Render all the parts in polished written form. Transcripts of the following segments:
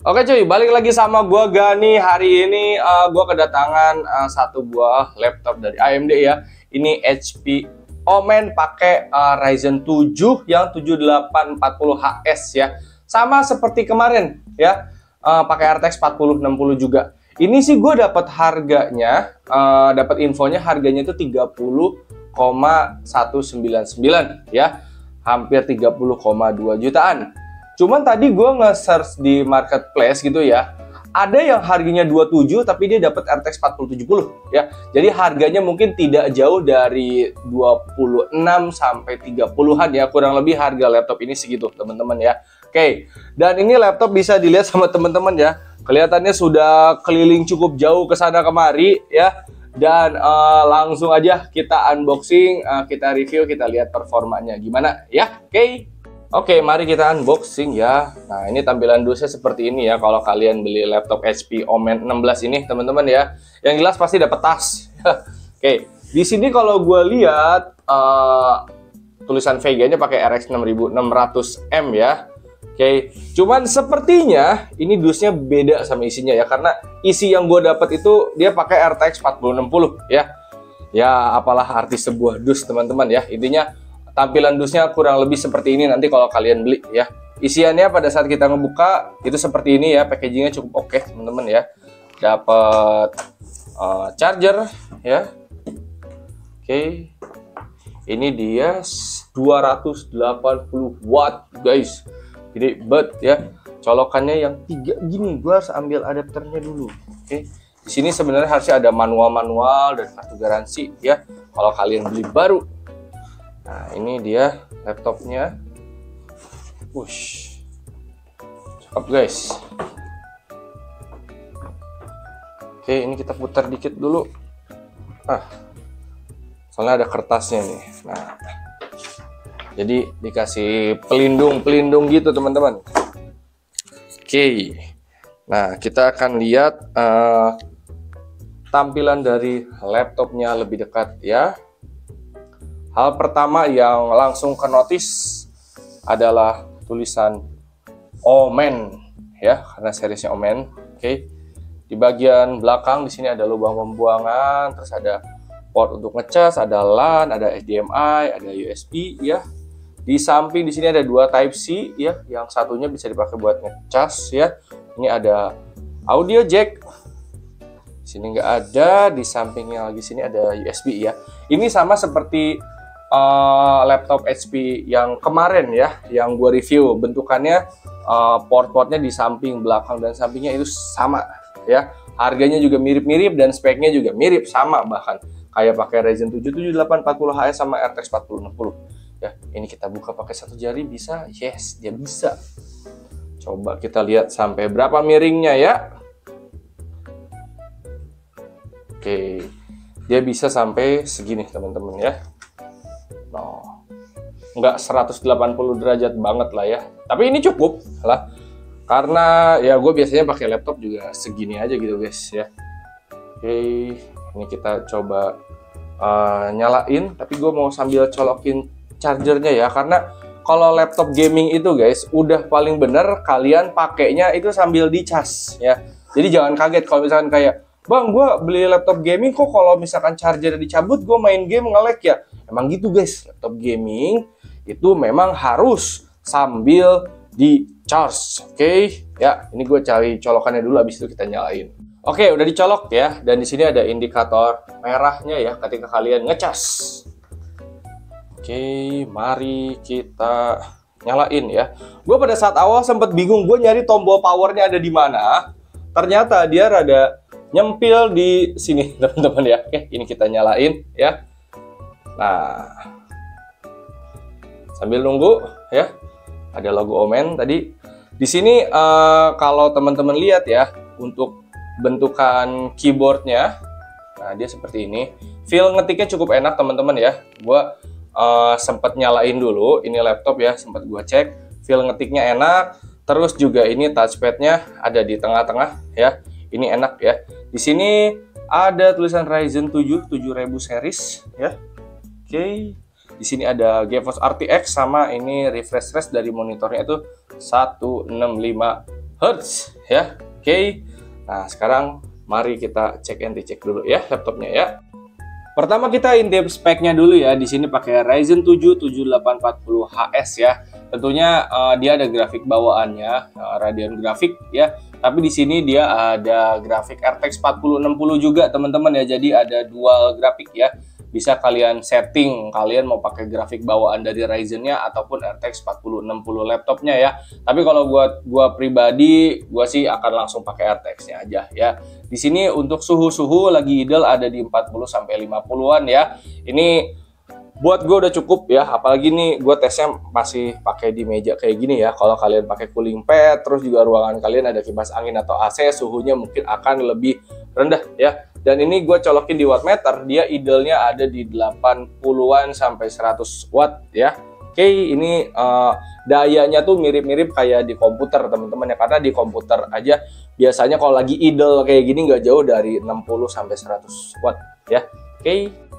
Oke cuy, balik lagi sama gua Gani. Hari ini gua kedatangan satu buah laptop dari AMD ya. Ini HP Omen pakai Ryzen 7 yang 7840HS ya. Sama seperti kemarin ya, pakai RTX 4060 juga. Ini sih gue dapat harganya, dapat infonya harganya itu 30,199 ya. Hampir 30,2 jutaan. Cuman tadi gue nge-search di marketplace gitu ya, ada yang harganya 27 tapi dia dapat RTX 4070 ya. Jadi harganya mungkin tidak jauh dari 26 sampai 30-an ya, kurang lebih harga laptop ini segitu teman-teman ya. Oke, dan ini laptop bisa dilihat sama teman-teman ya. Kelihatannya sudah keliling cukup jauh ke sana kemari ya. Dan langsung aja kita unboxing, kita review, kita lihat performanya gimana ya. Oke, mari kita unboxing ya. Nah, ini tampilan dusnya seperti ini ya. Kalau kalian beli laptop HP Omen 16 ini, teman-teman ya. Yang jelas pasti dapat tas. Oke, di sini kalau gue lihat tulisan Vega-nya pakai RX 6600M ya. Oke, cuman sepertinya ini dusnya beda sama isinya ya. Karena isi yang gue dapat itu dia pakai RTX 4060 ya. Ya, apalah arti sebuah dus teman-teman ya. Intinya tampilan dusnya kurang lebih seperti ini nanti kalau kalian beli ya. Isiannya pada saat kita ngebuka itu seperti ini ya, packagingnya cukup oke teman-teman ya. Dapat charger ya. Oke. Ini dia 280 watt guys. Gede banget ya. Colokannya yang 3 gini, gua harus ambil adapternya dulu. Oke. Di sini sebenarnya harusnya ada manual dan kartu garansi ya kalau kalian beli baru. Nah, ini dia laptopnya. Wush. Cakep guys. Oke, ini kita putar dikit dulu. Soalnya ada kertasnya nih. Nah, jadi dikasih pelindung gitu teman-teman. Oke. Nah, kita akan lihat tampilan dari laptopnya lebih dekat ya. Hal pertama yang langsung ke notice adalah tulisan Omen ya, karena seriesnya Omen. Oke. Di bagian belakang di sini ada lubang pembuangan, terus ada port untuk ngecas, ada LAN, ada HDMI, ada USB ya. Di samping di sini ada 2 Type C ya, yang satunya bisa dipakai buat ngecas ya. Ini ada audio jack. Di sini nggak ada, di sampingnya lagi sini ada USB ya. Ini sama seperti laptop HP yang kemarin ya, yang gue review. Bentukannya port-portnya di samping, belakang dan sampingnya itu sama ya. Harganya juga mirip-mirip dan speknya juga mirip sama, bahkan kayak pakai Ryzen 7 7840HS sama RTX 4060 ya. Ini kita buka pakai satu jari bisa? Yes, dia bisa. Coba kita lihat sampai berapa miringnya ya. Oke, dia bisa sampai segini teman-teman ya. Nggak 180 derajat banget lah ya, tapi ini cukup lah karena ya gue biasanya pakai laptop juga segini aja gitu guys ya. Oke, ini kita coba nyalain, tapi gue mau sambil colokin chargernya ya, karena kalau laptop gaming itu guys udah paling bener kalian pakainya itu sambil dicas ya. Jadi jangan kaget kalau misalkan kayak, bang gue beli laptop gaming kok kalau misalkan charger dicabut gue main game nge-lag ya. Emang gitu guys, laptop gaming itu memang harus sambil di charge. Oke ya, ini gue cari colokannya dulu, habis itu kita nyalain. Oke, udah dicolok ya, dan di sini ada indikator merahnya ya ketika kalian ngecas. Oke, mari kita nyalain ya. Gue pada saat awal sempat bingung, gue nyari tombol powernya ada di mana. Ternyata dia rada nyempil di sini teman-teman ya. Oke, ini kita nyalain ya. Nah, sambil nunggu ya, ada logo Omen tadi. Di sini kalau teman-teman lihat ya, untuk bentukan keyboardnya, nah dia seperti ini. Feel ngetiknya cukup enak teman-teman ya. Gua sempat nyalain dulu ini laptop ya, sempat gua cek. Feel ngetiknya enak. Terus juga ini touchpadnya ada di tengah-tengah ya. Ini enak ya. Di sini ada tulisan Ryzen 7 7000 series ya. Oke. Di sini ada GeForce RTX sama ini refresh rate dari monitornya itu 165 Hz ya. Oke. Nah, sekarang mari kita cek anti-check dulu ya laptopnya ya. Pertama kita intip speknya dulu ya. Di sini pakai Ryzen 7 7840HS ya. Tentunya dia ada grafik bawaannya, Radeon grafik ya. Tapi di sini dia ada grafik RTX 4060 juga teman-teman ya. Jadi ada dual grafik ya. Bisa kalian setting, kalian mau pakai grafik bawaan dari Ryzen-nya ataupun RTX 4060 laptopnya ya. Tapi kalau gua pribadi, gua sih akan langsung pakai RTX-nya aja ya. Di sini untuk suhu-suhu lagi idle ada di 40 sampai 50-an ya. Ini buat gue udah cukup ya, apalagi nih gue tesnya masih pakai di meja kayak gini ya. Kalau kalian pakai cooling pad, terus juga ruangan kalian ada kipas angin atau AC, suhunya mungkin akan lebih rendah ya. Dan ini gue colokin di wattmeter, dia idle-nya ada di 80-an sampai 100 watt ya. Oke, ini dayanya tuh mirip-mirip kayak di komputer teman-teman ya. Karena di komputer aja biasanya kalau lagi idle kayak gini nggak jauh dari 60 sampai 100 watt ya.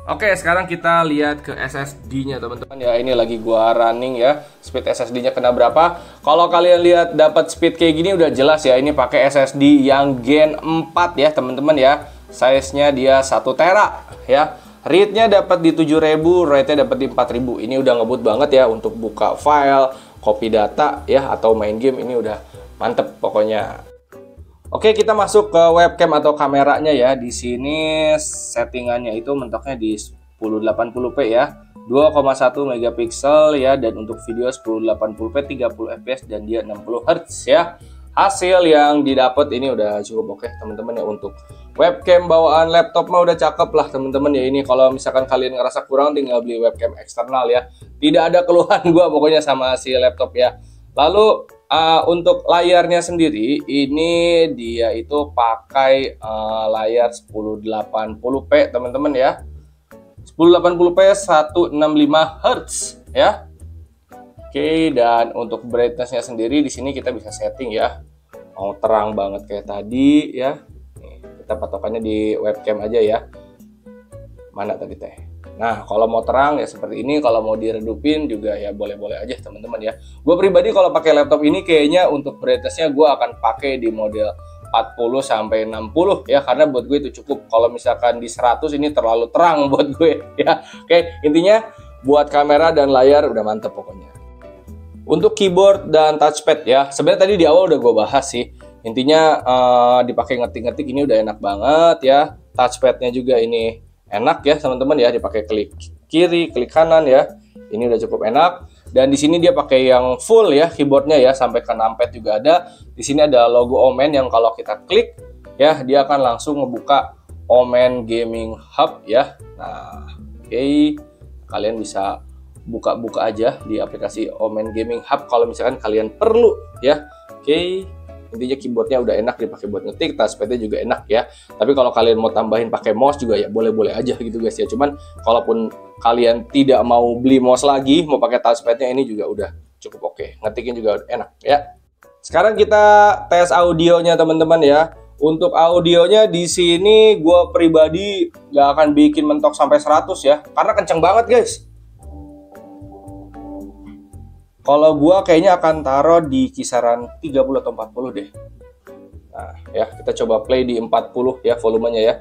Oke, sekarang kita lihat ke SSD-nya teman-teman ya. Ini lagi gua running ya. Speed SSD-nya kena berapa? Kalau kalian lihat dapat speed kayak gini udah jelas ya. Ini pakai SSD yang Gen 4 ya teman-teman ya. Size-nya dia 1 tera ya. Read-nya dapat di 7000, write-nya dapat di 4000. Ini udah ngebut banget ya untuk buka file, copy data ya atau main game, ini udah mantep pokoknya. Oke, kita masuk ke webcam atau kameranya ya. Di sini settingannya itu mentoknya di 1080p ya. 2,1 megapiksel ya, dan untuk video 1080p 30 fps dan dia 60 Hz ya. Hasil yang didapat ini udah cukup oke teman-teman ya. Untuk webcam bawaan laptop mah udah cakep lah teman-teman ya. Ini kalau misalkan kalian ngerasa kurang tinggal beli webcam eksternal ya. Tidak ada keluhan gua pokoknya sama si laptop ya. Lalu untuk layarnya sendiri ini dia itu pakai layar 1080p teman-teman ya. 1080p 165 Hz ya. Oke, dan untuk brightness-nya sendiri di sini kita bisa setting ya. Mau terang banget kayak tadi ya. Nih, kita patokannya di webcam aja ya. Mana tadi teh? Nah, kalau mau terang ya seperti ini, kalau mau diredupin juga ya boleh-boleh aja teman-teman ya. Gue pribadi kalau pakai laptop ini kayaknya untuk brightness-nya gue akan pakai di model 40 sampai 60 ya, karena buat gue itu cukup. Kalau misalkan di 100 ini terlalu terang buat gue ya. Oke, intinya buat kamera dan layar udah mantep pokoknya. Untuk keyboard dan touchpad ya, sebenarnya tadi di awal udah gue bahas sih. Intinya dipakai ngetik-ngetik ini udah enak banget ya. Touchpadnya juga ini enak ya teman-teman ya, dipakai klik kiri, klik kanan ya. Ini udah cukup enak. Dan di sini dia pakai yang full ya keyboardnya ya, sampai ke numpad juga ada. Di sini ada logo Omen yang kalau kita klik ya dia akan langsung ngebuka Omen Gaming Hub ya. Nah, oke. Kalian bisa buka-buka aja di aplikasi Omen Gaming Hub kalau misalkan kalian perlu ya. Oke, intinya keyboardnya udah enak dipakai buat ngetik, touchpadnya juga enak ya. Tapi kalau kalian mau tambahin pakai mouse juga ya boleh-boleh aja gitu guys ya. Cuman kalaupun kalian tidak mau beli mouse lagi, mau pakai touchpadnya, ini juga udah cukup oke. Ngetiknya juga enak ya. Sekarang kita tes audionya teman-teman ya. Untuk audionya di sini gue pribadi gak akan bikin mentok sampai 100 ya, karena kenceng banget guys. Kalau gua kayaknya akan taruh di kisaran 30 atau 40 deh. Nah, ya, kita coba play di 40 ya volumenya ya.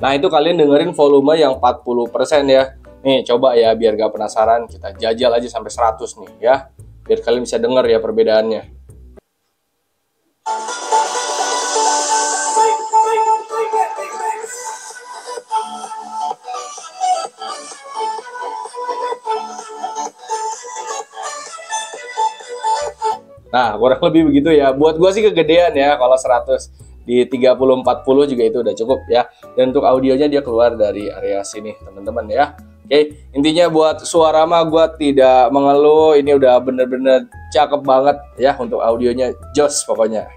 Nah, itu kalian dengerin volume yang 40% ya. Nih, coba ya biar gak penasaran, kita jajal aja sampai 100 nih ya. Biar kalian bisa denger ya perbedaannya. Nah, kurang lebih begitu ya. Buat gua sih kegedean ya kalau 100. Di 30-40 juga itu udah cukup ya. Dan untuk audionya dia keluar dari area sini teman-teman ya. Oke, intinya buat suara mah gue tidak mengeluh. Ini udah bener-bener cakep banget ya. Untuk audionya jos pokoknya.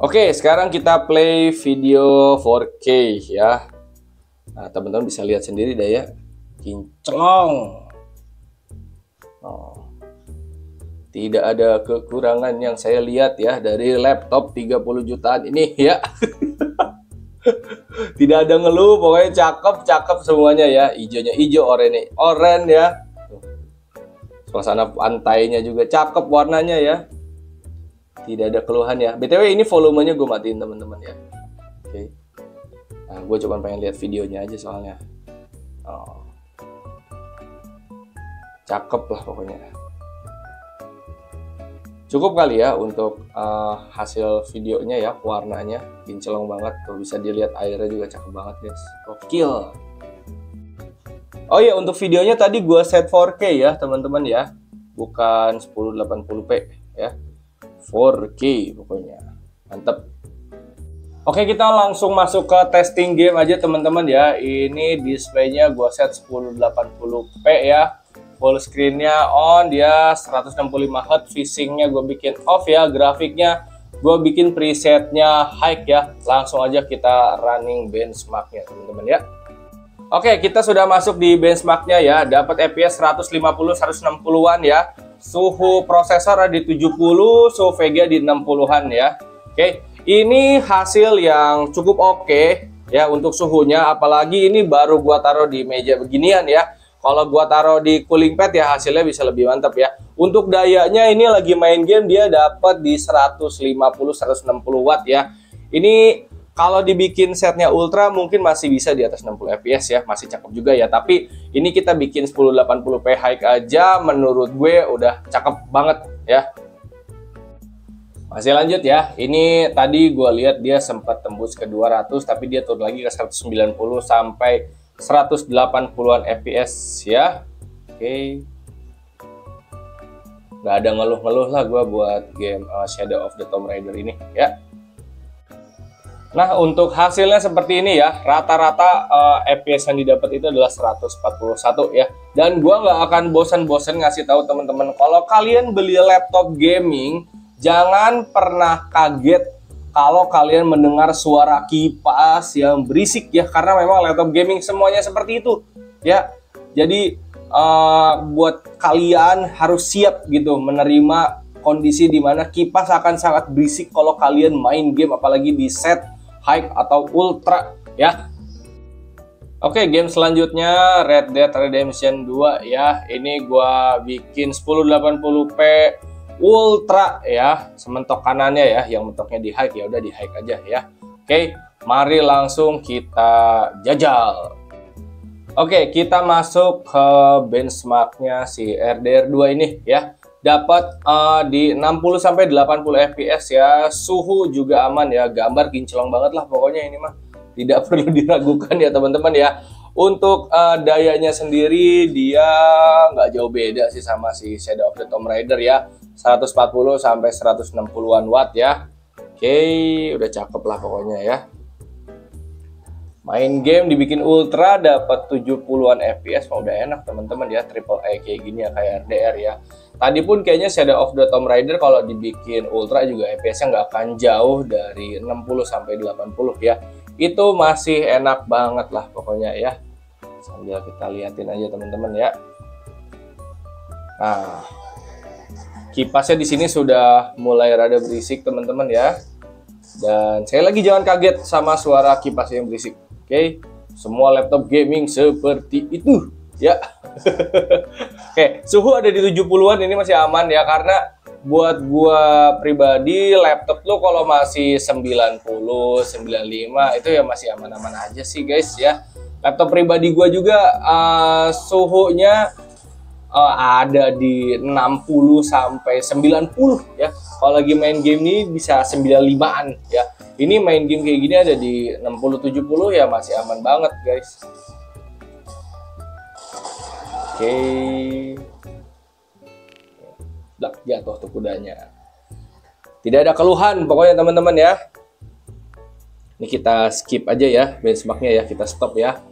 Oke, sekarang kita play video 4K ya. Nah, teman-teman bisa lihat sendiri deh ya. Kinclong. Oh. Tidak ada kekurangan yang saya lihat ya dari laptop 30 jutaan ini ya. Tidak ada ngeluh, pokoknya cakep semuanya ya. Hijaunya hijau, oranye ya. Suasana pantainya juga cakep warnanya ya. Tidak ada keluhan ya. BTW ini volumenya gue matiin teman-teman ya. Oke. Nah, gue cuma pengen lihat videonya aja soalnya. Oh. Cakep lah pokoknya. Cukup kali ya untuk hasil videonya ya, warnanya kinclong banget. Tuh bisa dilihat airnya juga cakep banget guys. Gokil. Oh iya, untuk videonya tadi gue set 4K ya teman-teman ya. Bukan 1080p ya. 4K pokoknya. Mantep. Oke, kita langsung masuk ke testing game aja teman-teman ya. Ini displaynya gue set 1080p ya. Full screen-nya on, dia 165 Hz, VSync-nya gue bikin off ya, grafiknya gue bikin presetnya high ya. Langsung aja kita running benchmark-nya teman-teman ya. Oke, kita sudah masuk di benchmark-nya ya, dapat FPS 150-160-an ya. Suhu prosesor ada di 70, suhu VGA di 60-an ya. Oke, ini hasil yang cukup oke ya untuk suhunya, apalagi ini baru gua taruh di meja beginian ya. Kalau gua taruh di cooling pad ya hasilnya bisa lebih mantap ya. Untuk dayanya ini lagi main game dia dapat di 150-160 watt ya. Ini kalau dibikin setnya ultra mungkin masih bisa di atas 60 fps ya, masih cakep juga ya. Tapi ini kita bikin 1080p high aja, menurut gue udah cakep banget ya. Masih lanjut ya. Ini tadi gue lihat dia sempat tembus ke 200, tapi dia turun lagi ke 190 sampai 180-an fps ya. Oke. Gak ada ngeluh-ngeluh lah gue buat game Shadow of the Tomb Raider ini ya. Nah, untuk hasilnya seperti ini ya. Rata-rata fps yang didapat itu adalah 141 ya. Dan gue nggak akan bosan-bosan ngasih tahu teman-teman, kalau kalian beli laptop gaming jangan pernah kaget kalau kalian mendengar suara kipas yang berisik ya, karena memang laptop gaming semuanya seperti itu ya. Jadi buat kalian harus siap gitu menerima kondisi di mana kipas akan sangat berisik kalau kalian main game, apalagi di set high atau ultra ya. Oke, game selanjutnya Red Dead Redemption 2 ya. Ini gua bikin 1080p ultra ya, sementok kanannya ya, yang mentoknya di high ya udah di high aja ya. Oke, mari langsung kita jajal. Oke, kita masuk ke benchmarknya si RDR2 ini ya. Dapat di 60-80 fps ya, suhu juga aman ya, gambar kinclong banget lah pokoknya ini mah. Tidak perlu diragukan ya teman-teman ya. Untuk dayanya sendiri dia nggak jauh beda sih sama si Shadow of the Tomb Raider ya. 140 sampai 160-an watt ya. Oke, udah cakep lah pokoknya ya. Main game dibikin ultra dapat 70-an fps, udah enak teman-teman ya, triple A kayak gini ya, kayak RDR ya. Tadi pun kayaknya Shadow of the Tomb Raider kalau dibikin ultra juga fps-nya nggak akan jauh dari 60 sampai 80 ya. Itu masih enak banget lah pokoknya ya. Sambil kita liatin aja teman-teman ya. Nah, kipasnya di sini sudah mulai rada berisik teman-teman ya. Dan saya lagi jangan kaget sama suara kipas yang berisik. Oke, semua laptop gaming seperti itu ya. Oke, suhu ada di 70-an, ini masih aman ya, karena buat gua pribadi laptop lo kalau masih 90, 95 itu ya masih aman-aman aja sih guys ya. Laptop pribadi gua juga suhunya ada di 60 sampai 90 ya. Kalau lagi main game ini bisa 95-an ya. Ini main game kayak gini ada di 60-70 ya, masih aman banget guys. Oke. Jatuh tuh kudanya. Tidak ada keluhan pokoknya teman-teman ya. Ini kita skip aja ya benchmarknya ya, kita stop ya.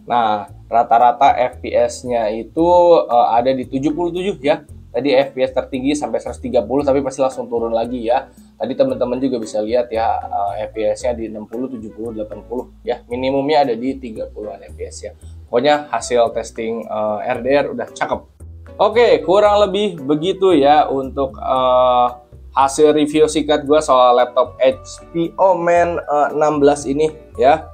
Nah, rata-rata FPS-nya itu ada di 77 ya. Tadi FPS tertinggi sampai 130 tapi pasti langsung turun lagi ya. Tadi teman-teman juga bisa lihat ya, FPS-nya di 60, 70, 80 ya. Minimumnya ada di 30-an FPS ya. Pokoknya hasil testing RDR udah cakep. Oke, kurang lebih begitu ya untuk hasil review singkat gue soal laptop HP Omen 16 ini ya.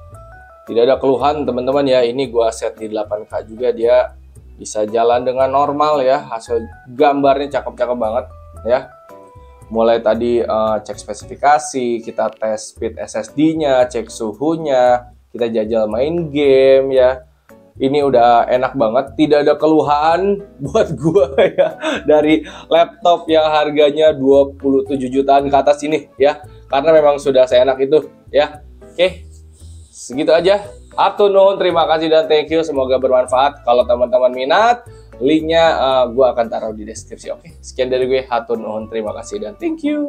Tidak ada keluhan teman-teman ya. Ini gue set di 8K juga, dia bisa jalan dengan normal ya. Hasil gambarnya cakep-cakep banget ya. Mulai tadi cek spesifikasi, kita tes speed SSD-nya, cek suhunya, kita jajal main game ya. Ini udah enak banget, tidak ada keluhan buat gua ya dari laptop yang harganya 27 jutaan ke atas ini ya. Karena memang sudah seenak itu ya. Oke, segitu aja. Hatur nuhun, terima kasih dan thank you. Semoga bermanfaat. Kalau teman-teman minat, linknya gue akan taruh di deskripsi. Oke, sekian dari gue. Hatur nuhun, terima kasih dan thank you.